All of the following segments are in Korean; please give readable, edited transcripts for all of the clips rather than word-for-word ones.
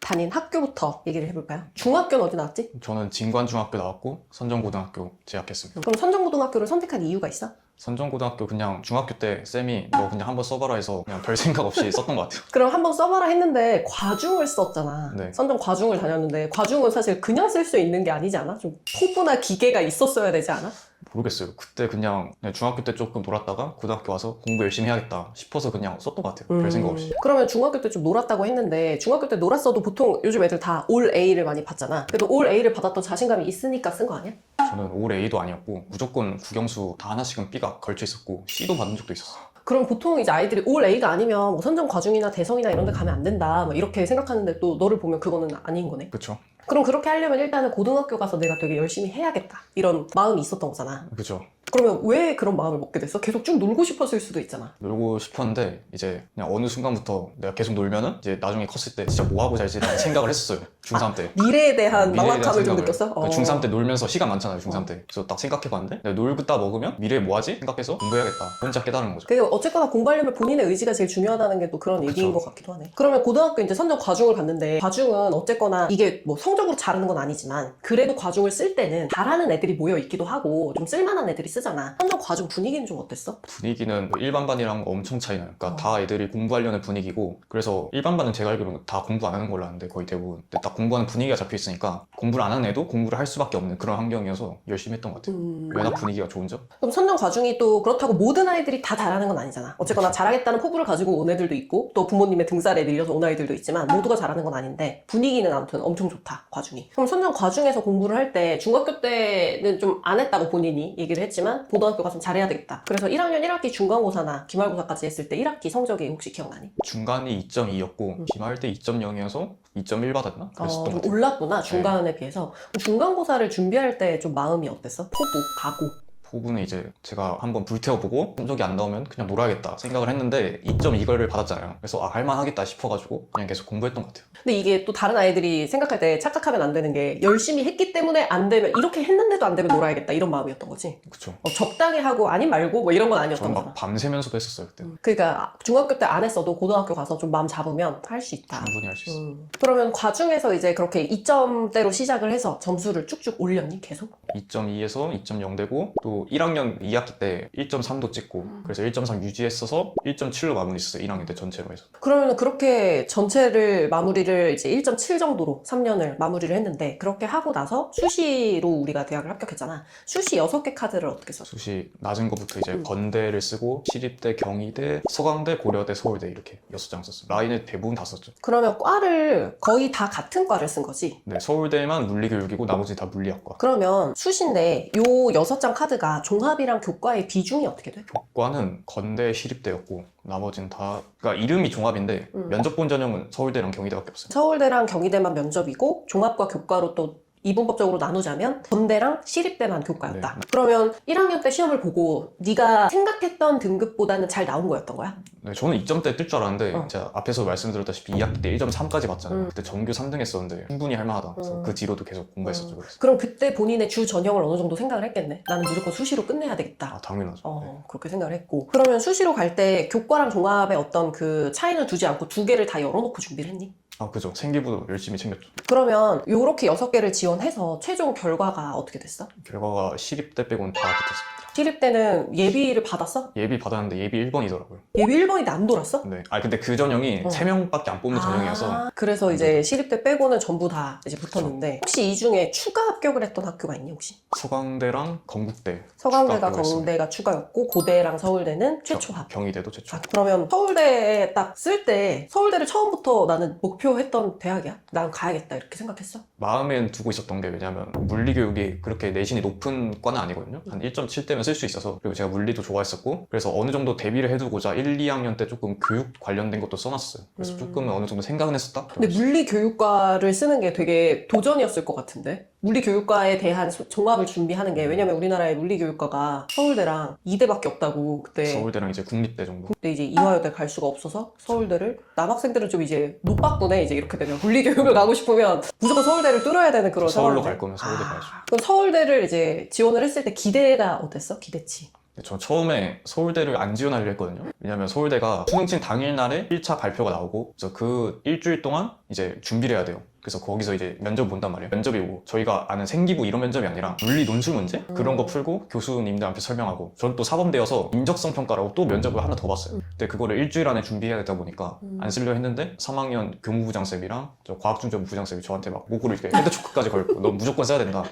다닌 학교부터 얘기를 해볼까요? 중학교는 어디 나왔지? 저는 진관중학교 나왔고 선정고등학교 재학했습니다. 그럼 선정고등학교를 선택한 이유가 있어? 선정고등학교 그냥 중학교 때 쌤이 너 그냥 한번 써봐라 해서 그냥 별 생각 없이 썼던 것 같아요. 그럼 한번 써봐라 했는데 과중을 썼잖아. 네. 선정 과중을 다녔는데 과중은 사실 그냥 쓸 수 있는 게 아니지 않아? 좀 포부나 기계가 있었어야 되지 않아? 모르겠어요. 그때 그냥 중학교 때 조금 놀았다가 고등학교 와서 공부 열심히 해야겠다 싶어서 그냥 썼던 것 같아요. 별 생각 없이. 그러면 중학교 때 좀 놀았다고 했는데 중학교 때 놀았어도 보통 요즘 애들 다 올 A를 많이 받잖아. 그래도 올 A를 받았던 자신감이 있으니까 쓴 거 아니야? 저는 올 A도 아니었고 무조건 국영수 다 하나씩은 B가 걸쳐 있었고 C도 받은 적도 있었어요. 그럼 보통 이제 아이들이 올 A가 아니면 뭐 선정 과중이나 대성이나 이런 데 가면 안 된다 뭐 이렇게 생각하는데 또 너를 보면 그거는 아닌 거네. 그쵸? 그럼 그렇게 하려면 일단은 고등학교 가서 내가 되게 열심히 해야겠다 이런 마음이 있었던 거잖아. 그쵸? 그러면 왜 그런 마음을 먹게 됐어? 계속 쭉 놀고 싶었을 수도 있잖아. 놀고 싶었는데 이제 그냥 어느 순간부터 내가 계속 놀면은 이제 나중에 컸을 때 진짜 뭐 하고 살지 라는 생각을 했었어요. 중3 때. 미래에 대한 미래에 대한 막막함을 좀 생각을. 느꼈어? 그러니까 중3 때 놀면서 시간 많잖아요, 중3 때. 그래서 딱 생각해봤는데 내가 놀다 먹으면 미래에 뭐 하지? 생각해서 공부해야겠다. 혼자 깨달은 거죠. 그게 어쨌거나 공부하려면 본인의 의지가 제일 중요하다는 게 또 그런 얘기인 그쵸. 것 같기도 하네. 그러면 고등학교 이제 선정 과중을 갔는데 과중은 어쨌거나 이게 뭐 성적으로 잘하는 건 아니지만 그래도 과중을 쓸 때는 잘하는 애들이 모여 있기도 하고 좀 쓸만한 애들이 쓰잖아. 선정 과중 분위기는 좀 어땠어? 분위기는 일반 반이랑 엄청 차이 나요. 그러니까 다 애들이 공부하려는 분위기고 그래서 일반 반은 제가 알기로는 다 공부 안 하는 걸로 아는데 거의 대부분. 근데 딱 공부하는 분위기가 잡혀 있으니까 공부를 안 하는 애도 공부를 할 수밖에 없는 그런 환경이어서 열심히 했던 것 같아요. 워낙 분위기가 좋은 점? 그럼 선정 과중이 또 그렇다고 모든 아이들이 다 잘하는 건 아니잖아. 어쨌거나 잘하겠다는 포부를 가지고 온 애들도 있고 또 부모님의 등살에 밀려서 온 아이들도 있지만 모두가 잘하는 건 아닌데 분위기는 아무튼 엄청 좋다, 과중이. 그럼 선정 과중에서 공부를 할 때 중학교 때는 좀 안 했다고 본인이 얘기를 했지만 고등학교 가서 잘해야 되겠다. 그래서 1학년 1학기 중간고사나 기말고사까지 했을 때 1학기 성적이 혹시 기억나니? 중간이 2.2였고 기말 때 2.0이어서 2.1 받았나? 그랬었던 것 좀 같아요. 올랐구나, 중간에 비해서. 중간고사를 준비할 때 좀 마음이 어땠어? 포부, 각오. 부분은 이제 제가 한번 불태워보고 성적이 안 나오면 그냥 놀아야겠다 생각을 했는데 2.2를 받았잖아요. 그래서 할만하겠다 싶어가지고 그냥 계속 공부했던 것 같아요. 근데 이게 또 다른 아이들이 생각할 때 착각하면 안 되는 게 열심히 했기 때문에 안 되면 이렇게 했는데도 안 되면 놀아야겠다 이런 마음이었던 거지. 그쵸. 적당히 하고 아니 말고 뭐 이런 건 아니었던 저는 거잖아. 막 밤새면서도 했었어요 그때. 그러니까 중학교 때 안 했어도 고등학교 가서 좀 마음 잡으면 할 수 있다. 충분히 할 수 있어요. 그러면 과중에서 이제 그렇게 2점대로 시작을 해서 점수를 쭉쭉 올렸니 계속? 2.2에서 2.0 되고 또 1학년 2학기 때 1.3도 찍고 그래서 1.3 유지했어서 1.7로 마무리했어요. 1학년 때 전체로 해서. 그러면 그렇게 전체를 마무리를 이제 1.7 정도로 3년을 마무리를 했는데 그렇게 하고 나서 수시로 우리가 대학을 합격했잖아. 수시 6개 카드를 어떻게 썼어? 수시 낮은 거부터 이제 건대를 쓰고 시립대, 경희대, 서강대, 고려대, 서울대 이렇게 6장 썼어요. 라인을 대부분 다 썼죠. 그러면 과를 거의 다 같은 과를 쓴 거지? 네, 서울대만 물리교육이고 나머지 다 물리학과. 그러면 수시인데 요 6장 카드가 종합이랑 교과의 비중이 어떻게 돼? 교과는 건대, 시립대였고 나머지는 다 그러니까 이름이 종합인데 면접 본 전형은 서울대랑 경희대밖에 없어요. 서울대랑 경희대만 면접이고 종합과 교과로 또 이분법적으로 나누자면 건대랑 시립대만 교과였다. 네. 그러면 1학년 때 시험을 보고 네가 생각했던 등급보다는 잘 나온 거였던 거야? 네, 저는 2점대 뜰 줄 알았는데 제가 앞에서 말씀드렸다시피 2학기 때 1.3까지 봤잖아요. 그때 정규 3등 했었는데 충분히 할만하다. 그래서 그 뒤로도 계속 공부했었죠. 그래서. 그럼 그때 본인의 주 전형을 어느 정도 생각을 했겠네. 나는 무조건 수시로 끝내야 되겠다. 아, 당연하죠. 네. 그렇게 생각을 했고. 그러면 수시로 갈 때 교과랑 종합의 어떤 그 차이는 두지 않고 두 개를 다 열어놓고 준비를 했니? 아, 그죠. 생기부도 열심히 챙겼죠. 그러면 요렇게 6개를 지원해서 최종 결과가 어떻게 됐어? 결과가 시립대 빼고는 다 붙었습니다. 시립대는 예비를 받았어? 예비 받았는데 예비 1번이더라고요. 예비 1번이 안 돌았어? 네. 아, 근데 그 전형이 3명밖에 안 뽑는 전형이어서 그래서 이제 시립대 빼고는 전부 다 이제 붙었는데 혹시 이 중에 추가 합격을 했던 학교가 있니 혹시? 서강대랑 건국대. 서강대가 추가 합격을 건대가 추가였고 고대랑 서울대는 최초 합격. 경희대도 최초. 그러면 서울대에 딱 쓸 때 서울대를 처음부터 나는 목표했던 대학이야? 난 가야겠다 이렇게 생각했어? 마음엔 두고 있었던 게 왜냐면 물리교육이 그렇게 내신이 높은 과는 아니거든요. 한 1.7대면 쓸 수 있어서 그리고 제가 물리도 좋아했었고 그래서 어느 정도 대비를 해두고자 1, 2학년 때 조금 교육 관련된 것도 써놨어요. 그래서 조금은 어느 정도 생각은 했었다? 근데 물리교육과를 쓰는 게 되게 도전이었을 것 같은데? 물리교육과에 대한 종합을 준비하는 게 왜냐면 우리나라의 물리교육과가 서울대랑 2대밖에 없다고 그때 서울대랑 이제 국립대 정도. 근데 이제 이화여대 갈 수가 없어서 서울대를 남학생들은 좀 이제 노빠꾸네 이제 이렇게 되면 물리교육을 가고 싶으면 무조건 서울대를 뚫어야 되는 그런 서울로 상황인데. 갈 거면 서울대 가야죠. 그럼 서울대를 이제 지원을 했을 때 기대가 어땠어? 기대치? 저 처음에 서울대를 안 지원하려고 했거든요. 왜냐면 서울대가 수능친 당일날에 1차 발표가 나오고 그래서 그 일주일 동안 이제 준비를 해야 돼요. 그래서 거기서 이제 면접 본단 말이에요. 면접이 오고 저희가 아는 생기부 이런 면접이 아니라 물리 논술 문제? 그런 거 풀고 교수님들한테 설명하고 저는 또 사범대여서 인적성 평가라고 또 면접을 하나 더 봤어요. 근데 그거를 일주일 안에 준비해야 되다 보니까 안 쓰려 했는데 3학년 교무부장쌤이랑 저 과학중점 부장쌤이 저한테 막 목으로 이렇게 헤드초크까지 걸고 너 무조건 써야 된다.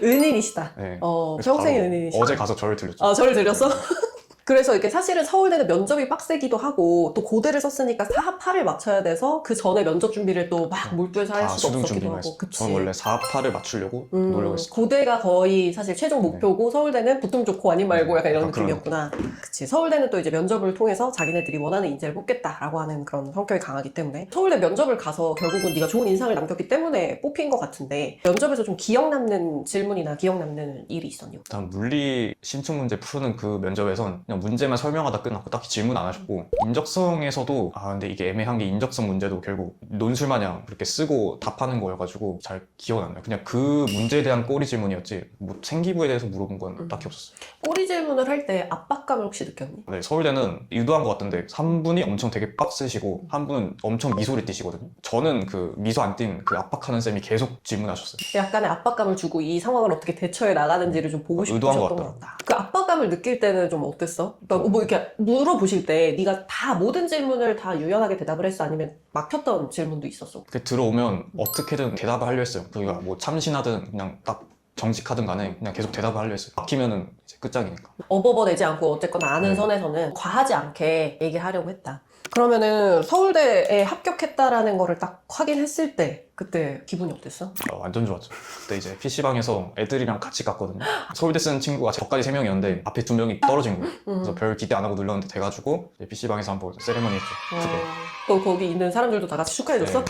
은인이시다. 네. 어, 그래서 평생의 바로 은인이시다. 어제 가서 절을 들렸죠. 아, 저를 들렸어? 그래서 이게 사실은 서울대는 면접이 빡세기도 하고 또 고대를 썼으니까 4합8을 맞춰야 돼서 그 전에 면접 준비를 또 막 몰두해서 할 다 수도 수능 없었기도 준비만 하고. 했어요. 그치. 저는 원래 4합8을 맞추려고 노력했어요. 고대가 거의 사실 최종 목표고 서울대는 붙으면 좋고 아님 말고 약간 이런 약간 그런 느낌이었구나. 그치. 서울대는 또 이제 면접을 통해서 자기네들이 원하는 인재를 뽑겠다라고 하는 그런 성격이 강하기 때문에 서울대 면접을 가서 결국은 네가 좋은 인상을 남겼기 때문에 뽑힌 것 같은데 면접에서 좀 기억 남는 질문이나 기억 남는 일이 있었니? 일단 물리 신축 문제 푸는 그 면접에선 그냥 문제만 설명하다 끝났고 딱히 질문 안 하셨고 인적성에서도 근데 이게 애매한 게 인적성 문제도 결국 논술 마냥 그렇게 쓰고 답하는 거여가지고 잘 기억은 안 나요. 그냥 그 문제에 대한 꼬리 질문이었지 뭐 생기부에 대해서 물어본 건 딱히 없었어요. 꼬리 질문을 할 때 압박감을 혹시 느꼈니? 네, 서울대는 의도한 것 같던데 한 분이 엄청 되게 빡세시고 한 분은 엄청 미소를 띠시거든요. 저는 그 미소 안 띈 그 압박하는 쌤이 계속 질문하셨어요. 약간의 압박감을 주고 이 상황을 어떻게 대처해 나가는지를 좀 보고 의도한 싶으셨던 것 것 같다. 그 압박감을 느낄 때는 좀 어땠어? 그러니까 뭐 이렇게 물어보실 때 네가 다 모든 질문을 다 유연하게 대답을 했어? 아니면 막혔던 질문도 있었어? 그 들어오면 어떻게든 대답을 하려 했어요. 그러니까 뭐 참신하든 그냥 딱 정직하든 간에 그냥 계속 대답을 하려 했어요. 막히면은 이제 끝장이니까. 어버버 내지 않고 어쨌거나 아는 네. 선에서는 과하지 않게 얘기하려고 했다. 그러면은 서울대에 합격했다라는 거를 딱 확인했을 때 그때 기분이 어땠어? 완전 좋았죠. 그때 이제 PC방에서 애들이랑 같이 갔거든요. 서울대 쓰는 친구가 저까지 3명이었는데 앞에 2명이 떨어진 거예요. 그래서 별 기대 안 하고 눌렀는데 돼가지고 이제 PC방에서 한번 세레머니 했죠. 크게. 또 거기 있는 사람들도 다 같이 축하해줬어? 네.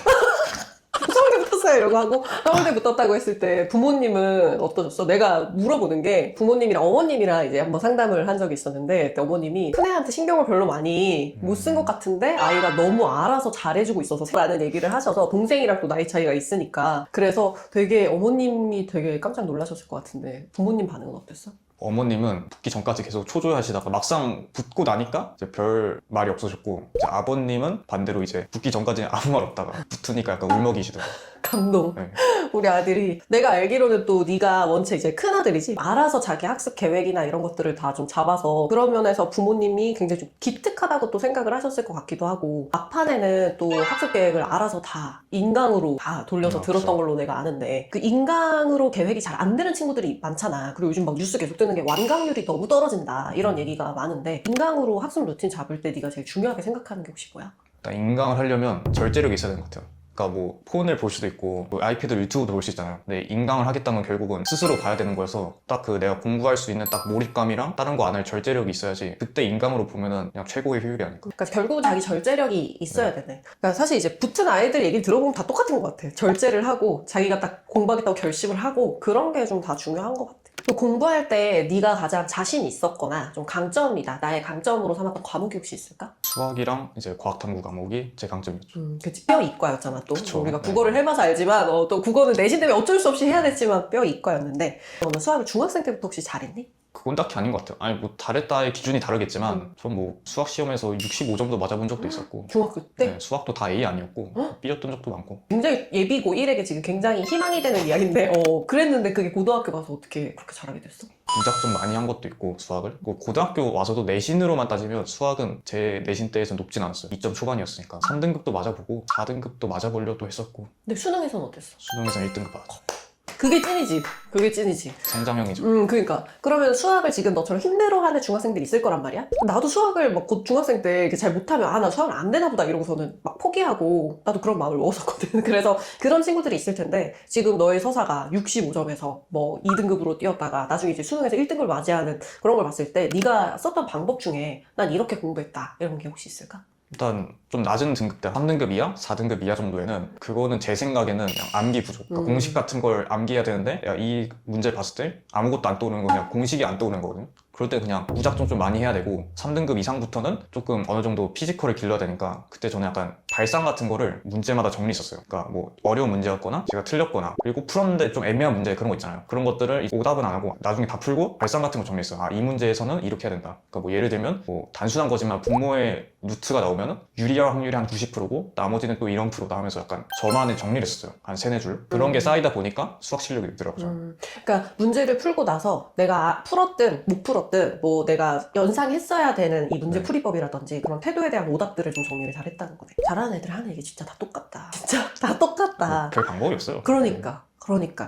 서울대 붙었어요 이러고 하고 서울대 붙었다고 했을 때 부모님은 어떠셨어? 내가 물어보는 게 부모님이랑 어머님이랑 이제 한번 상담을 한 적이 있었는데 그때 어머님이 큰애한테 신경을 별로 많이 못 쓴 것 같은데 아이가 너무 알아서 잘해주고 있어서 라는 얘기를 하셔서 동생이랑 또 나이 차이가 있으니까 그래서 되게 어머님이 되게 깜짝 놀라셨을 것 같은데 부모님 반응은 어땠어? 어머님은 붙기 전까지 계속 초조해하시다가 막상 붙고 나니까 이제 별 말이 없어졌고 이제 아버님은 반대로 이제 붙기 전까지는 아무 말 없다가 붙으니까 약간 울먹이시더라고요. 감동. 네. 우리 아들이 내가 알기로는 또 네가 원체 이제 큰 아들이지 알아서 자기 학습 계획이나 이런 것들을 다 좀 잡아서 그런 면에서 부모님이 굉장히 좀 기특하다고 또 생각을 하셨을 것 같기도 하고 막판에는 또 학습 계획을 알아서 다 인강으로 다 돌려서 그렇죠. 들었던 걸로 내가 아는데 그 인강으로 계획이 잘 안 되는 친구들이 많잖아. 그리고 요즘 막 뉴스 계속 뜨는 게 완강률이 너무 떨어진다 이런 얘기가 많은데 인강으로 학습 루틴 잡을 때 네가 제일 중요하게 생각하는 게 혹시 뭐야? 일단 인강을 하려면 절제력이 있어야 되는 것 같아요. 그러니까 뭐 폰을 볼 수도 있고 뭐 아이패드 유튜브도 볼 수 있잖아요. 근데 인강을 하겠다면 결국은 스스로 봐야 되는 거여서 딱 그 내가 공부할 수 있는 딱 몰입감이랑 다른 거 안 할 절제력이 있어야지 그때 인강으로 보면은 그냥 최고의 효율이 아닐까. 그러니까 결국은 자기 절제력이 있어야 되네. 그러니까 사실 이제 붙은 아이들 얘기를 들어보면 다 똑같은 것 같아. 절제를 하고 자기가 딱 공부하겠다고 결심을 하고 그런 게 좀 다 중요한 것 같아. 또 공부할 때 네가 가장 자신 있었거나 좀 강점이다. 나의 강점으로 삼았던 과목이 혹시 있을까? 수학이랑 이제 과학탐구 과목이 제 강점이었죠. 그치. 뼈 이과였잖아 또. 그쵸. 우리가 네. 국어를 해봐서 알지만 또 국어는 내신 때문에 어쩔 수 없이 해야 됐지만 뼈 이과였는데 너는 수학을 중학생 때부터 혹시 잘했니? 그건 딱히 아닌 것 같아요. 아니 뭐 잘했다의 기준이 다르겠지만 전 뭐 수학 시험에서 65점도 맞아본 적도 있었고 중학교 때? 네, 수학도 다 A 아니었고 삐졌던 적도 많고. 굉장히 예비고 1에게 지금 굉장히 희망이 되는 이야기인데 그랬는데 그게 고등학교 가서 어떻게 그렇게 잘하게 됐어? 무작정 많이 한 것도 있고 수학을 뭐 고등학교 와서도 내신으로만 따지면 수학은 제 내신 때에서 높진 않았어요. 2점 초반이었으니까 3등급도 맞아보고 4등급도 맞아보려고 했었고 근데 수능에서는 어땠어? 수능에서는 1등급 받았죠. 그게 찐이지. 그게 찐이지. 성장형이죠. 그러니까. 그러면 수학을 지금 너처럼 힘들어하는 중학생들이 있을 거란 말이야? 나도 수학을 막 곧 중학생 때 이렇게 잘 못하면 나 수학을 안 되나 보다 이러고서는 막 포기하고 나도 그런 마음을 먹었었거든. 그래서 그런 친구들이 있을 텐데 지금 너의 서사가 65점에서 뭐 2등급으로 뛰었다가 나중에 이제 수능에서 1등급을 맞이하는 그런 걸 봤을 때 네가 썼던 방법 중에 난 이렇게 공부했다 이런 게 혹시 있을까? 일단 좀 낮은 등급대 3등급 이하, 4등급 이하 정도에는 그거는 제 생각에는 그냥 암기 부족. 그러니까 공식 같은 걸 암기해야 되는데 야, 이 문제 봤을 때 아무것도 안 떠오르는 거 그냥 공식이 안 떠오르는 거거든요. 그럴 때 그냥 무작정 좀 많이 해야 되고 3등급 이상부터는 조금 어느 정도 피지컬을 길러야 되니까 그때 저는 약간 발상 같은 거를 문제마다 정리했었어요. 그러니까 뭐 어려운 문제였거나 제가 틀렸거나 그리고 풀었는데 좀 애매한 문제 그런 거 있잖아요. 그런 것들을 오답은 안 하고 나중에 다 풀고 발상 같은 거 정리했어요. 아, 이 문제에서는 이렇게 해야 된다. 그러니까 뭐 예를 들면 뭐 단순한 거지만 분모의 루트가 나오면은 유리할 확률이 한 90%고 나머지는 또 이런 프로다 하면서 약간 저만의 정리를 했었어요. 한 3-4줄. 그런 게 쌓이다 보니까 수학 실력이 늘더라고요. 그러니까 문제를 풀고 나서 내가 풀었든 못 풀었든 뭐 내가 연상했어야 되는 이 문제 네. 풀이법이라든지 그런 태도에 대한 오답들을 좀 정리를 잘했다는 거네. 잘하는 애들 하는 얘기 진짜 다 똑같다. 진짜 다 똑같다. 별 방법이 없어요. 그러니까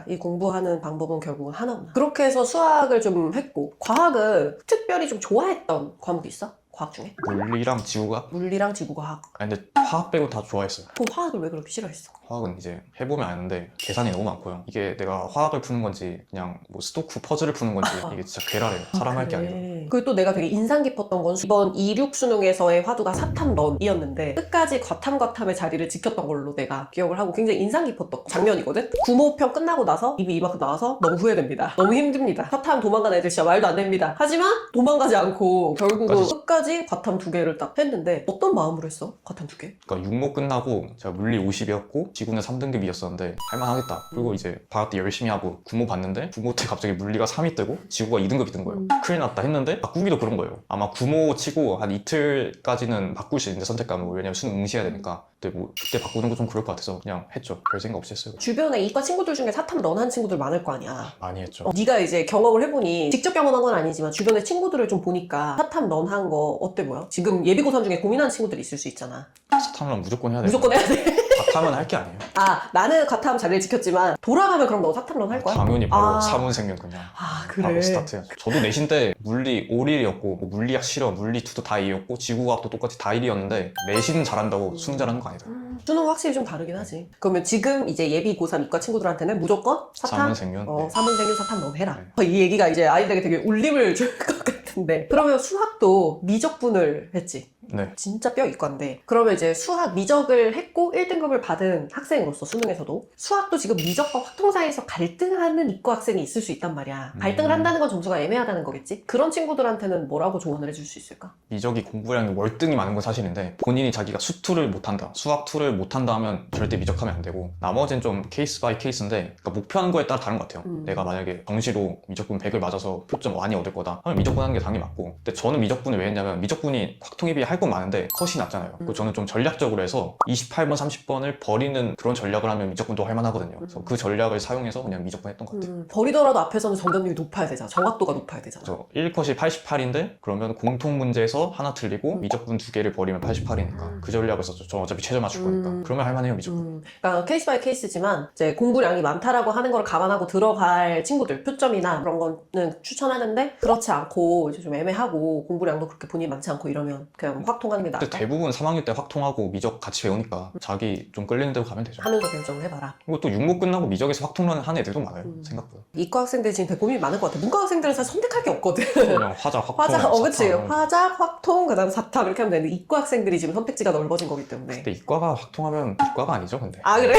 이 공부하는 방법은 결국은 하나구나. 그렇게 해서 수학을 좀 했고 과학은 특별히 좀 좋아했던 과목이 있어? 과학 중에? 물리랑 지구가 물리랑 지구과학. 아니 근데 화학 빼고 다 좋아했어요. 그럼 화학을 왜 그렇게 싫어했어? 화학은 이제 해보면 아는데 계산이 너무 많고요. 이게 내가 화학을 푸는 건지 그냥 뭐 스토크 퍼즐을 푸는 건지 이게 진짜 괴랄해요. 사람 할 게 아니라. 그리고 또 내가 되게 인상 깊었던 건 이번 2/6 수능에서의 화두가 사탐런이었는데 끝까지 과탐의 자리를 지켰던 걸로 내가 기억을 하고 굉장히 인상 깊었던 장면이거든? 구모편 끝나고 나서 입이 이만큼 나와서 너무 후회됩니다. 너무 힘듭니다. 사탐 도망가는 애들 진짜 말도 안 됩니다. 하지만 도망가지 않고 결국은 끝까지 과탐 2개를 딱 했는데 어떤 마음으로 했어? 과탐 2개? 그러니까 육모 끝나고 제가 물리 50이었고 지구는 3등급이었었는데 할만하겠다. 그리고 이제 방학 때 열심히 하고 구모 봤는데 구모 때 갑자기 물리가 3이 뜨고 지구가 2등급이 뜬 거예요. 큰일 났다 했는데 바꾸기도 그런 거예요. 아마 구모 치고 한 이틀까지는 바꿀 수 있는데 선택감을 왜냐면 수능 응시해야 되니까 근데 뭐 그때 바꾸는 거 좀 그럴 것 같아서 그냥 했죠. 별 생각 없이 했어요. 주변에 이과 친구들 중에 사탐런 한 친구들 많을 거 아니야. 많이 했죠. 네가 이제 경험을 해보니 직접 경험한 건 아니지만 주변에 친구들을 좀 보니까 사탐런 한 거 어때 보여? 지금 예비고3 중에 고민하는 친구들이 있을 수 있잖아. 사탐은 무조건 해야 돼요. 무조건 해야 돼. 과탐은 할 게 아니에요. 아, 나는 과탐 자리를 지켰지만 돌아가면 그럼 너 사탐런 할 거야? 당연히 바로 아. 사문생명 그냥 아, 바로 그래. 스타트 해야죠. 저도 내신 때 물리 5일이었고 뭐 물리학 실험, 물리 2도 다 2였고 지구과학도 똑같이 다 1이었는데 내신 잘한다고 수능 잘하는 거 아니다. 수능 확실히 좀 다르긴 하지. 그러면 지금 이제 예비 고3 이과 친구들한테는 무조건 사탐? 사문생명. 네. 사문생윤 사탐런 해라. 이 얘기가 이제 아이들에게 되게 울림을 줄 것 같은데. 그러면 수학도 미적분을 했지. 네. 진짜 뼈 이과인데 그러면 이제 수학 미적을 했고 1등급을 받은 학생으로서 수능에서도 수학도 지금 미적과 확통 사이에서 갈등하는 이과 학생이 있을 수 있단 말이야. 갈등을 한다는 건 점수가 애매하다는 거겠지? 그런 친구들한테는 뭐라고 조언을 해줄 수 있을까? 미적이 공부량이 월등히 많은 건 사실인데 본인이 자기가 수투를 못한다, 수학 투를 못한다 하면 절대 미적하면 안 되고 나머지는 좀 케이스 바이 케이스인데 그러니까 목표하는 거에 따라 다른 것 같아요. 내가 만약에 정시로 미적분 100을 맞아서 표점 많이 얻을 거다 하면 미적분 하는 게 당연히 맞고 근데 저는 미적분을 왜 했냐면 미적분이 확통에 비해 할 건 많은데 컷이 낮잖아요. 그리고 저는 좀 전략적으로 해서 28번, 30번을 버리는 그런 전략을 하면 미적분도 할 만하거든요. 그래서 그 전략을 사용해서 그냥 미적분 했던 것 같아요. 버리더라도 앞에서는 정답률이 높아야 되잖아. 정확도가 높아야 되잖아. 그래서 1컷이 88인데 그러면 공통 문제에서 하나 틀리고 미적분 2개를 버리면 88이니까 그 전략을 썼죠. 저 어차피 최저 맞출 거니까. 그러면 할만해요 미적분. 그러니까 케이스 바이 케이스지만 이제 공부량이 많다라고 하는 걸 감안하고 들어갈 친구들 표점이나 그런 거는 추천하는데 그렇지 않고 이제 좀 애매하고 공부량도 그렇게 본인이 많지 않고 이러면 그냥 확통하는 게 근데 낫다. 대부분 3학년 때 확통하고 미적 같이 배우니까 자기 좀 끌리는 대로 가면 되죠. 하면서 결정을 해봐라. 그리고 또 육모 끝나고 미적에서 확통하는 한 애들도 많아요. 생각보다. 이과 학생들 지금 되게 고민이 많을 것 같아. 문과 학생들은 사실 선택할 게 없거든. 그냥 화작, 확통, 화작, 그치. 사탐. 화작, 확통, 그 다음 사탐 이렇게 하면 되는데 이과 학생들이 지금 선택지가 넓어진 거기 때문에. 근데 이과가 확통하면 이과가 아니죠 근데. 아, 그래?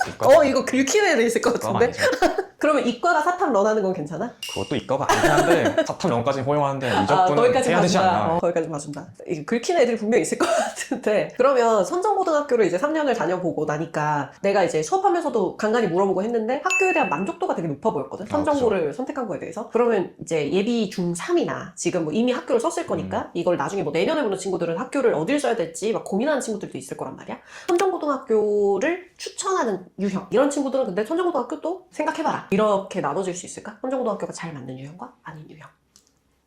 이과가 이거 긁히는 애들 있을 것 이과가 같은데? 아니죠. 그러면 이과가 사탐 런하는 건 괜찮아? 그것도 이과가 아니긴 한데 사탐 0까지 허용하는데 미적분은 거기까지 해야 되지 봐준다. 않나. 거기까지 봐준다. 이게 긁히는 애들이 분명히 있을 것 같은데. 그러면 선정고등학교를 이제 3년을 다녀보고 나니까 내가 이제 수업하면서도 간간히 물어보고 했는데 학교에 대한 만족도가 되게 높아 보였거든. 선정고를 선택한 거에 대해서. 그러면 이제 예비 중3이나 지금 뭐 이미 학교를 썼을 거니까 이걸 나중에 뭐 내년에 보는 친구들은 학교를 어딜 써야 될지 막 고민하는 친구들도 있을 거란 말이야. 선정고등학교를 추천하는 유형. 이런 친구들은 근데 선정고등학교도 생각해봐라. 이렇게 나눠질 수 있을까? 선정고등학교가 잘 맞는 유형과 아닌 유형.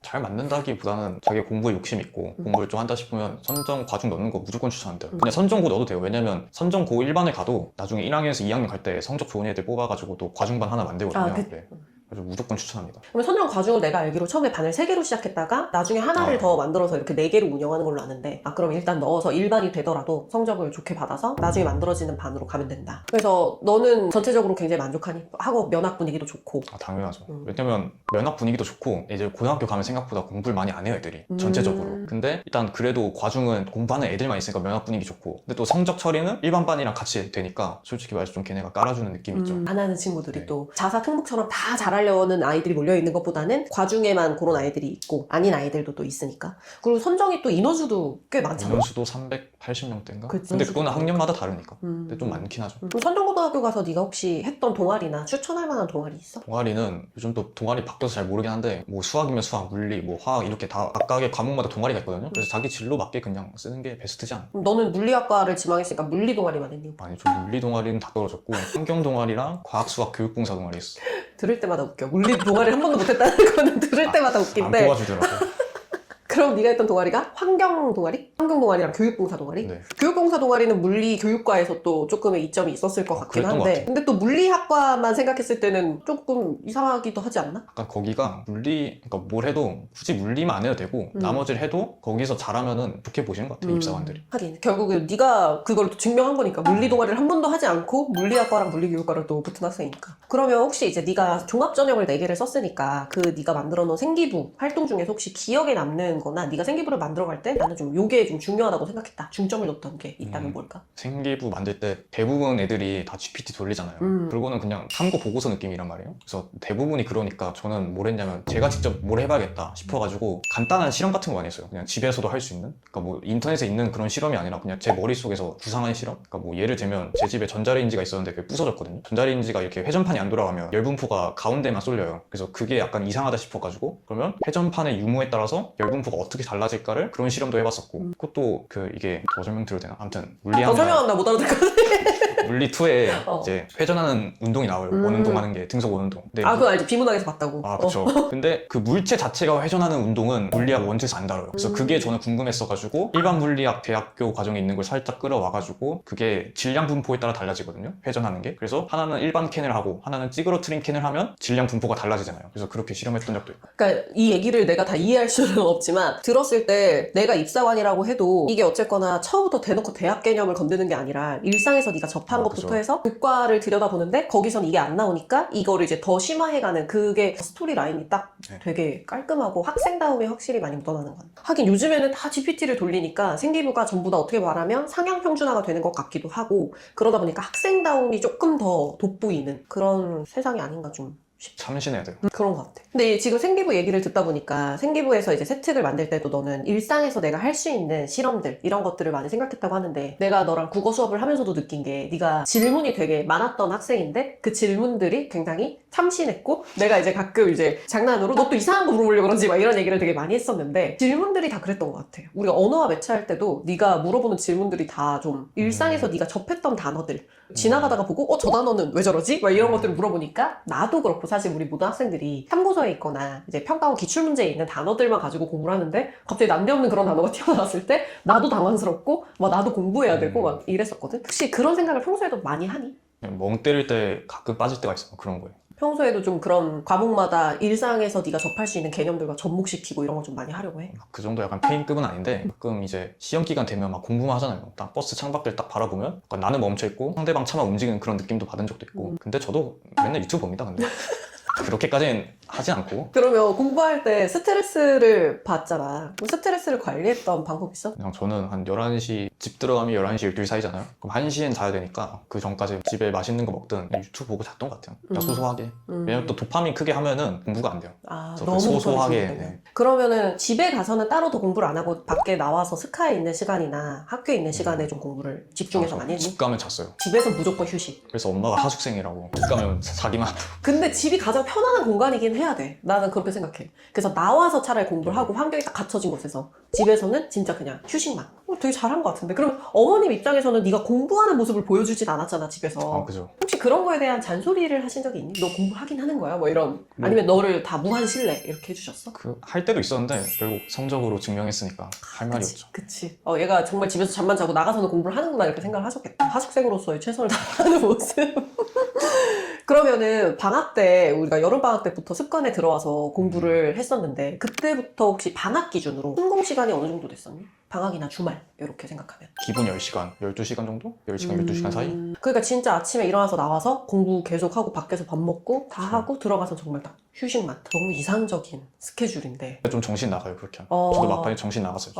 잘 맞는다기보다는 자기 공부에 욕심 있고 공부를 좀 한다 싶으면 선정 과중 넣는 거 무조건 추천한대요. 그냥 선정고 넣어도 돼요. 왜냐면 선정고 1반에 가도 나중에 1학년에서 2학년 갈 때 성적 좋은 애들 뽑아가지고 또 과중반 하나 만들거든요. 네. 그래서 무조건 추천합니다. 그러면 선정 과중을 내가 알기로 처음에 반을 3개로 시작했다가 나중에 하나를 더 만들어서 이렇게 4개로 운영하는 걸로 아는데 그럼 일단 넣어서 일반이 되더라도 성적을 좋게 받아서 나중에 만들어지는 반으로 가면 된다. 그래서 너는 전체적으로 굉장히 만족하니? 하고 면학 분위기도 좋고. 당연하죠. 왜냐면 면학 분위기도 좋고 이제 고등학교 가면 생각보다 공부를 많이 안 해요 애들이 전체적으로. 근데 일단 그래도 과중은 공부하는 애들만 있으니까 면학 분위기 좋고 근데 또 성적 처리는 일반 반이랑 같이 되니까 솔직히 말해서 좀 걔네가 깔아주는 느낌이 있죠. 안 하는 친구들이 또 자사 특목처럼 다 잘할 잘하려는 아이들이 몰려있는 것보다는 과중에만 그런 아이들이 있고 아닌 아이들도 또 있으니까. 그리고 선정이 또 인원수도 꽤 많잖아. 인원수도 380명대인가? 그치, 근데 그거는 인원수도 학년마다 다르니까. 근데 좀 많긴 하죠. 그럼 선정고등학교 가서 네가 혹시 했던 동아리나 추천할 만한 동아리 있어? 동아리는 요즘 또 동아리 바뀌어서 잘 모르긴 한데 뭐 수학이면 수학, 물리, 뭐 화학 이렇게 다 각각의 과목마다 동아리가 있거든요. 그래서 자기 진로 맞게 그냥 쓰는 게 베스트지 않나? 그럼 너는 물리학과를 지망했으니까 물리 동아리만 했니? 아니 좀 물리 동아리는 다 떨어졌고 환경 동아리랑 과학, 수학, 교육봉사 동아리 했어. 들을 때마다 웃겨. 물리 동아리를 한 번도 못했다는 거는 들을 때마다 안 웃긴데. 뽑아주더라고. 그럼 네가 했던 동아리가 환경 동아리? 환경 동아리랑 교육봉사 동아리? 네. 교육봉사 동아리는 물리 교육과에서 또 조금의 이점이 있었을 것 같긴 그랬던 것 한데 같아요. 근데 또 물리학과만 생각했을 때는 조금 이상하기도 하지 않나? 약간 거기가 물리, 그러니까 뭘 해도 굳이 물리만 안 해도 되고 나머지를 해도 거기서 잘하면은 좋게 보시는 것 같아요, 입사관들이. 하긴 결국은 네가 그걸 또 증명한 거니까 물리 동아리를 한 번도 하지 않고 물리학과랑 물리교육과를 또 붙은 학생이니까. 그러면 혹시 이제 네가 종합전형을 4개를 썼으니까 그 네가 만들어 놓은 생기부 활동 중에서 혹시 기억에 남는 거나 네가 생기부를 만들어 갈 때 나는 좀 요게 좀 중요하다고 생각했다. 중점을 뒀던 게 있다면 뭘까? 생기부 만들 때 대부분 애들이 다 GPT 돌리잖아요. 그리고는 그냥 참고 보고서 느낌이란 말이에요. 그래서 대부분이 그러니까 저는 뭘 했냐면 제가 직접 뭘 해봐야겠다 싶어가지고 간단한 실험 같은 거 많이 했어요. 그냥 집에서도 할 수 있는? 그러니까 뭐 인터넷에 있는 그런 실험이 아니라 그냥 제 머릿속에서 구상한 실험? 그러니까 뭐 예를 들면 제 집에 전자레인지가 있었는데 그게 부서졌거든요. 전자레인지가 이렇게 회전판이 안 돌아가면 열분포가 가운데만 쏠려요. 그래서 그게 약간 이상하다 싶어가지고 그러면 회전판의 유무에 따라서 열분포가 어떻게 달라질까를 그런 실험도 해봤었고 그것도 이게 더 설명드려도 되나? 아무튼 더 물리하면 설명하면 나 못 알아들 것 같아. 물리 2에 어. 이제 회전하는 운동이 나와요. 원운동하는 게 등속 원운동. 근데 아, 그거 알지. 비문학에서 봤다고. 아, 그쵸. 근데 그 물체 자체가 회전하는 운동은 물리학 원투에서 안 다뤄요. 그래서 그게 저는 궁금했어가지고 일반 물리학 대학교 과정에 있는 걸 살짝 끌어와가지고 그게 질량 분포에 따라 달라지거든요. 회전하는 게. 그래서 하나는 일반 캔을 하고 하나는 찌그러트린 캔을 하면 질량 분포가 달라지잖아요. 그래서 그렇게 실험했던 적도 있고. 그러니까 이 얘기를 내가 다 이해할 수는 없지만 들었을 때 내가 입사관이라고 해도 이게 어쨌거나 처음부터 대놓고 대학 개념을 건드는 게 아니라 일상에서 네가 접한 것부터 그죠. 해서 교과를 들여다보는데 거기선 이게 안 나오니까 이거를 이제 더 심화해가는 그게 스토리 라인이 딱 네. 되게 깔끔하고 학생다움이 확실히 많이 묻어나는 것 같아요. 하긴 요즘에는 다 GPT를 돌리니까 생기부가 전부 다 어떻게 말하면 상향 평준화가 되는 것 같기도 하고 그러다 보니까 학생다움이 조금 더 돋보이는 그런 세상이 아닌가 좀 참신해야 돼요. 그런 것 같아. 근데 지금 생기부 얘기를 듣다 보니까 생기부에서 이제 세특을 만들 때도 너는 일상에서 내가 할 수 있는 실험들 이런 것들을 많이 생각했다고 하는데 내가 너랑 국어 수업을 하면서도 느낀 게 네가 질문이 되게 많았던 학생인데 그 질문들이 굉장히 참신했고 내가 이제 가끔 이제 장난으로 너 또 이상한 거 물어보려고 그러지 막 이런 얘기를 되게 많이 했었는데 질문들이 다 그랬던 것 같아요. 우리가 언어와 매치할 때도 네가 물어보는 질문들이 다 좀 일상에서 네가 접했던 단어들 지나가다가 보고 저 단어는 왜 저러지? 막 이런 것들을 물어보니까 나도 그렇고 사실 우리 모든 학생들이 참고서에 있거나 이제 평가원 기출문제에 있는 단어들만 가지고 공부를 하는데 갑자기 난데없는 그런 단어가 튀어나왔을 때 나도 당황스럽고 막 나도 공부해야 되고 막 이랬었거든. 혹시 그런 생각을 평소에도 많이 하니? 그냥 멍 때릴 때 가끔 빠질 때가 있어요. 그런 거예요. 평소에도 좀 그런 과목마다 일상에서 네가 접할 수 있는 개념들과 접목시키고 이런 거 좀 많이 하려고 해. 그 정도 약간 페인급은 아닌데 가끔 이제 시험 기간 되면 막 공부만 하잖아요. 딱 버스 창밖을 딱 바라보면 약간 나는 멈춰있고 상대방 차만 움직이는 그런 느낌도 받은 적도 있고 근데 저도 맨날 유튜브 봅니다. 근데 그렇게까지는 하진 않고 그러면 공부할 때 스트레스를 받잖아. 그럼 스트레스를 관리했던 방법 있어? 그냥 저는 한 11시 집 들어가면 11시 12시 사이잖아요. 그럼 1시엔 자야 되니까 그 전까지 집에 맛있는 거 먹든 그냥 유튜브 보고 잤던 것 같아요. 그냥 소소하게. 왜냐면 또 도파민 크게 하면은 공부가 안 돼요. 아, 그래서 너무 소소하게. 도파민이 네. 그러면은 집에 가서는 따로 더 공부를 안 하고 밖에 나와서 스카에 있는 시간이나 학교에 있는 시간에 좀 공부를 집중해서 많이 했니? 집 가면 잤어요. 집에서 무조건 휴식. 그래서 엄마가 하숙생이라고 집 가면 자기만 한다고. 근데 집이 가장 편안한 공간이긴 해야 돼. 나는 그렇게 생각해. 그래서 나와서 차라리 공부를 하고 환경이 딱 갖춰진 곳에서 집에서는 진짜 그냥 휴식만. 되게 잘한 것 같은데. 그럼 어머님 입장에서는 네가 공부하는 모습을 보여주진 않았잖아, 집에서. 그죠. 혹시 그런 거에 대한 잔소리를 하신 적이 있니? 너 공부하긴 하는 거야? 뭐 이런. 아니면 너를 다 무한 신뢰 이렇게 해주셨어? 할 때도 있었는데 결국 성적으로 증명했으니까 할 말이 없죠. 그치. 얘가 정말 집에서 잠만 자고 나가서는 공부를 하는구나 이렇게 생각을 하셨겠다. 하숙생으로서의 최선을 다하는 모습. 그러면은 방학 때 우리가 여름방학 때부터 습관에 들어와서 공부를 했었는데 그때부터 혹시 방학 기준으로 순공 시간이 어느 정도 됐었니? 방학이나 주말 이렇게 생각하면. 기본 10시간, 12시간 정도? 10시간, 12시간 사이? 그러니까 진짜 아침에 일어나서 나와서 공부 계속하고 밖에서 밥 먹고 다 하고 들어가서 정말 딱 휴식만. 너무 이상적인 스케줄인데. 좀 정신 나가요, 그렇게 하면. 저도 막판에 정신 나갔어요.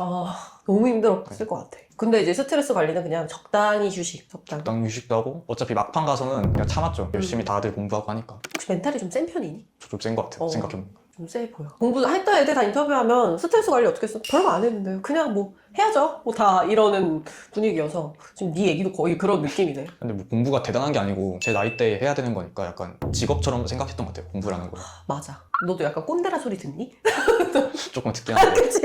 너무 힘들었을 것 같아. 근데 이제 스트레스 관리는 그냥 적당히 휴식, 적당히. 적당 휴식도 하고 어차피 막판 가서는 그냥 참았죠. 열심히 다들 공부하고 하니까. 혹시 멘탈이 좀 센 편이니? 저 좀 센 것 같아요, 생각해보면. 좀 세 보여. 공부했던 애들 다 인터뷰하면 스트레스 관리 어떻게 했어? 별거 안 했는데 그냥 뭐 해야죠. 뭐 다 이러는 분위기여서 지금 네 얘기도 거의 그런 느낌이네. 근데 뭐 공부가 대단한 게 아니고 제 나이 때에 해야 되는 거니까 약간 직업처럼 생각했던 것 같아요, 공부라는 걸. 맞아. 너도 약간 꼰대라 소리 듣니? 조금 듣긴 하는데. 그치?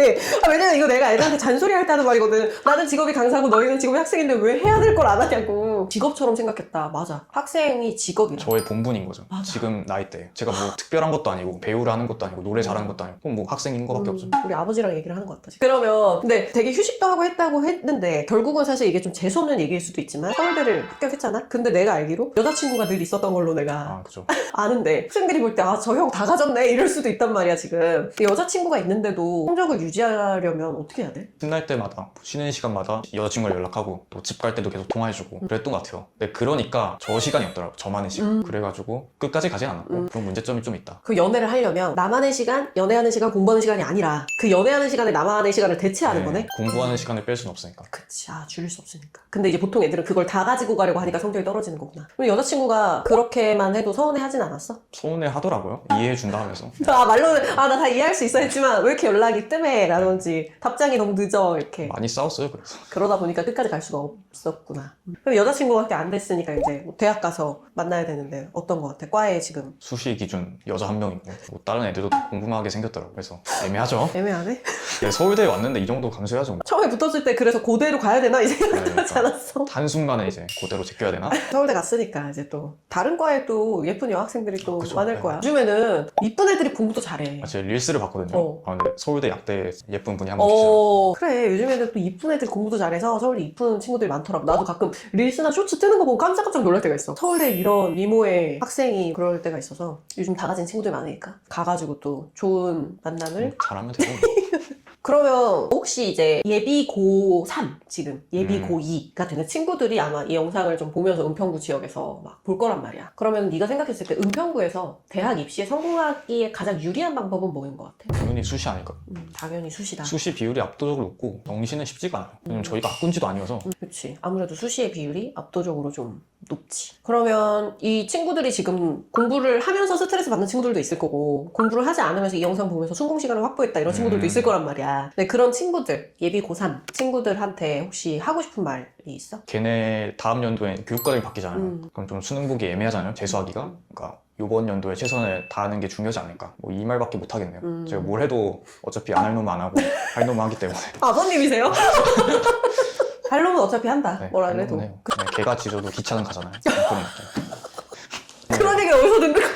왜냐면 이거 내가 애들한테 잔소리할 때 하는 말이거든. 나는 직업이 강사고 너희는 직업이 학생인데 왜 해야 될 걸 안 하냐고. 직업처럼 생각했다. 맞아. 학생이 직업이라. 저의 본분인 거죠. 맞아. 지금 나이 때. 제가 뭐 특별한 것도 아니고 배우를 하는 것도 아니고 노래 잘하는 것도 아니고 그럼 뭐 학생인 거밖에 없죠. 우리 아버지랑 얘기를 하는 것 같다. 지금. 그러면 근데 되게 휴식도 하고 했다고 했는데 결국은 사실 이게 좀 재수없는 얘기일 수도 있지만 서울대를 합격했잖아? 근데 내가 알기로 여자친구가 늘 있었던 걸로 내가 아, 그죠. 아는데 학생들이 볼 때 아, 저 형 다 가졌네 이럴 수도 있단 말이야 지금. 여자친구가 있는데도 성적을 유지하려면 어떻게 해야 돼? 신날 때마다 쉬는 시간마다 여자친구랑 연락하고 또 집 갈 때도 계속 통화해주고 그랬던 것 같아요. 근데 그러니까 저 시간이 없더라고요. 저만의 시간. 그래가지고 끝까지 가진 않았고 그런 문제점이 좀 있다. 그 연애를 하려면 나만의 시간, 연애하는 시간, 공부하는 시간이 아니라 그 연애하는 시간에 나만의 시간을 대체하는 거네? 공부하는 시간을 뺄 수는 없으니까. 그치, 줄일 수 없으니까. 근데 이제 보통 애들은 그걸 다 가지고 가려고 하니까 성적이 떨어지는 거구나. 그럼 여자친구가 그렇게만 해도 서운해 하진 않았어? 서운해 하더라고요. 이해해준다 하면서. 말로는 나 다 이해할 수 있어 했지만 왜 이렇게 연락이 뜸해? 라든지 답장이 너무 늦어 이렇게. 많이 싸웠어요, 그래서. 그러다 보니까 끝까지 갈 수가 없었구나. 그럼 여자친구밖에 안 됐으니까 이제 뭐 대학 가서 만나야 되는데 어떤 거 같아? 과에 지금 수시 기준 여자 한 명이고 뭐 다른 애들도 궁금하게 생겼더라고요. 그래서 애매하죠. 애매하네? 네, 서울대에 왔는데 이 정도 감수해야죠. 처음에 붙었을 때 그래서 고대로 가야 되나? 이 생각도 하지 그러니까. 않았어? 한순간에 이제 그대로 제껴야 되나? 서울대 갔으니까 이제 또 다른 과에 또 예쁜 여학생들이 또 그쵸. 많을 네. 거야. 요즘에는 이쁜 애들이 공부도 잘해. 제가 릴스를 봤거든요. 근데 서울대 약대 예쁜 분이 한 분 계시더라고요. 그래. 요즘에는 또 이쁜 애들 공부도 잘해서 서울대 이쁜 친구들이 많더라고. 나도 가끔 릴스나 쇼츠 뜨는 거 보고 깜짝깜짝 놀랄 때가 있어. 서울대 이런 미모의 학생이 그럴 때가 있어서 요즘 다 가진 친구들 많으니까 가가지고 또 좋은 만남을 잘하면 되고. 그러면 혹시 이제 예비 고3 지금 예비 고2가 되는 친구들이 아마 이 영상을 좀 보면서 은평구 지역에서 막 볼 거란 말이야. 그러면 네가 생각했을 때 은평구에서 대학 입시에 성공하기에 가장 유리한 방법은 뭐인 것 같아? 당연히 수시 아닐까? 당연히 수시다. 수시 비율이 압도적으로 높고 영시는 쉽지가 않아요. 왜냐면 저희가 학군지도 아니어서. 그렇지. 아무래도 수시의 비율이 압도적으로 좀 높지. 그러면 이 친구들이 지금 공부를 하면서 스트레스 받는 친구들도 있을 거고 공부를 하지 않으면서 이 영상 보면서 순공 시간을 확보했다 이런 친구들도 있을 거란 말이야. 근데 그런 친구들, 예비 고3 친구들한테 혹시 하고 싶은 말이 있어? 걔네 다음 연도에 교육과정이 바뀌잖아요. 그럼 좀 수능 보기 애매하잖아요. 재수하기가. 그러니까 이번 연도에 최선을 다하는 게 중요하지 않을까. 뭐 이 말밖에 못 하겠네요. 제가 뭘 해도 어차피 안 할 놈은 안 하고 할 놈은 하기 때문에. 아버님이세요? 할 놈은 어차피 한다. 네, 뭐라 할 그래도. 놈은 해요. 네, 개가 짖어도 기차는 가잖아요. 그런 느낌. 그런 얘기를 어디서 듣는 거야?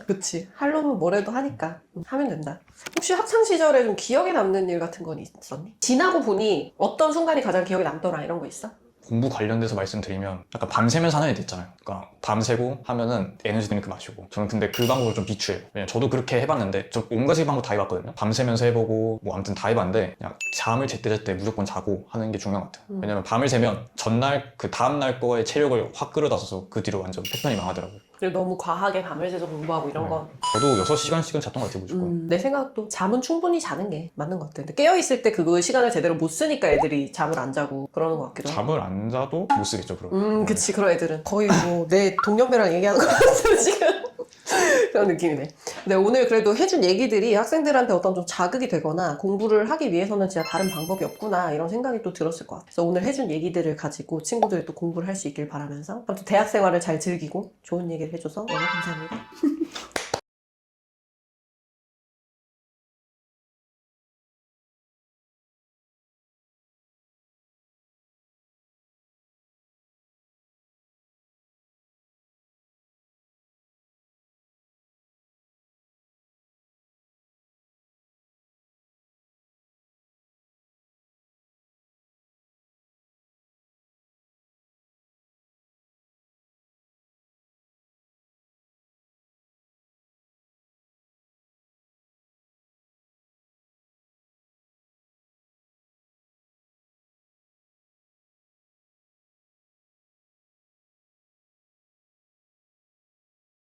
그치. 할 놈은 뭐래도 하니까 하면 된다. 혹시 학창 시절에 좀 기억에 남는 일 같은 건 있었니? 지나고 보니 어떤 순간이 가장 기억에 남더라 이런 거 있어? 공부 관련돼서 말씀드리면 약간 밤새면서 하는 애들 있잖아요. 그러니까 밤새고 하면은 에너지 드링크 마시고 저는 근데 그 방법을 좀 비추해요. 왜냐면 저도 그렇게 해봤는데 저 온가지 방법 다 해봤거든요. 밤새면서 해보고 뭐 아무튼 다 해봤는데 그냥 잠을 제때 무조건 자고 하는 게 중요한 것 같아요. 왜냐면 밤을 새면 전날 그 다음날 거에 체력을 확 끌어다 써서 그 뒤로 완전 패턴이 망하더라고요. 그리고 너무 과하게 밤을 새서 공부하고 이런 건 저도 6시간씩은 잤던 것 같아요, 무조건. 내 생각도 잠은 충분히 자는 게 맞는 것 같아. 근데 깨어있을 때 그 시간을 제대로 못 쓰니까 애들이 잠을 안 자고 그러는 것 같기도 하고. 잠을 안 자도 못 쓰겠죠, 그럼. 그치. 그런 애들은 거의 뭐 내 동년배랑 얘기하는 것 같아 지금. 그런 느낌이네. 근데 오늘 그래도 해준 얘기들이 학생들한테 어떤 좀 자극이 되거나 공부를 하기 위해서는 진짜 다른 방법이 없구나 이런 생각이 또 들었을 것 같아요. 그래서 오늘 해준 얘기들을 가지고 친구들이 또 공부를 할 수 있길 바라면서 아무튼 대학 생활을 잘 즐기고 좋은 얘기를 해줘서 너무 감사합니다.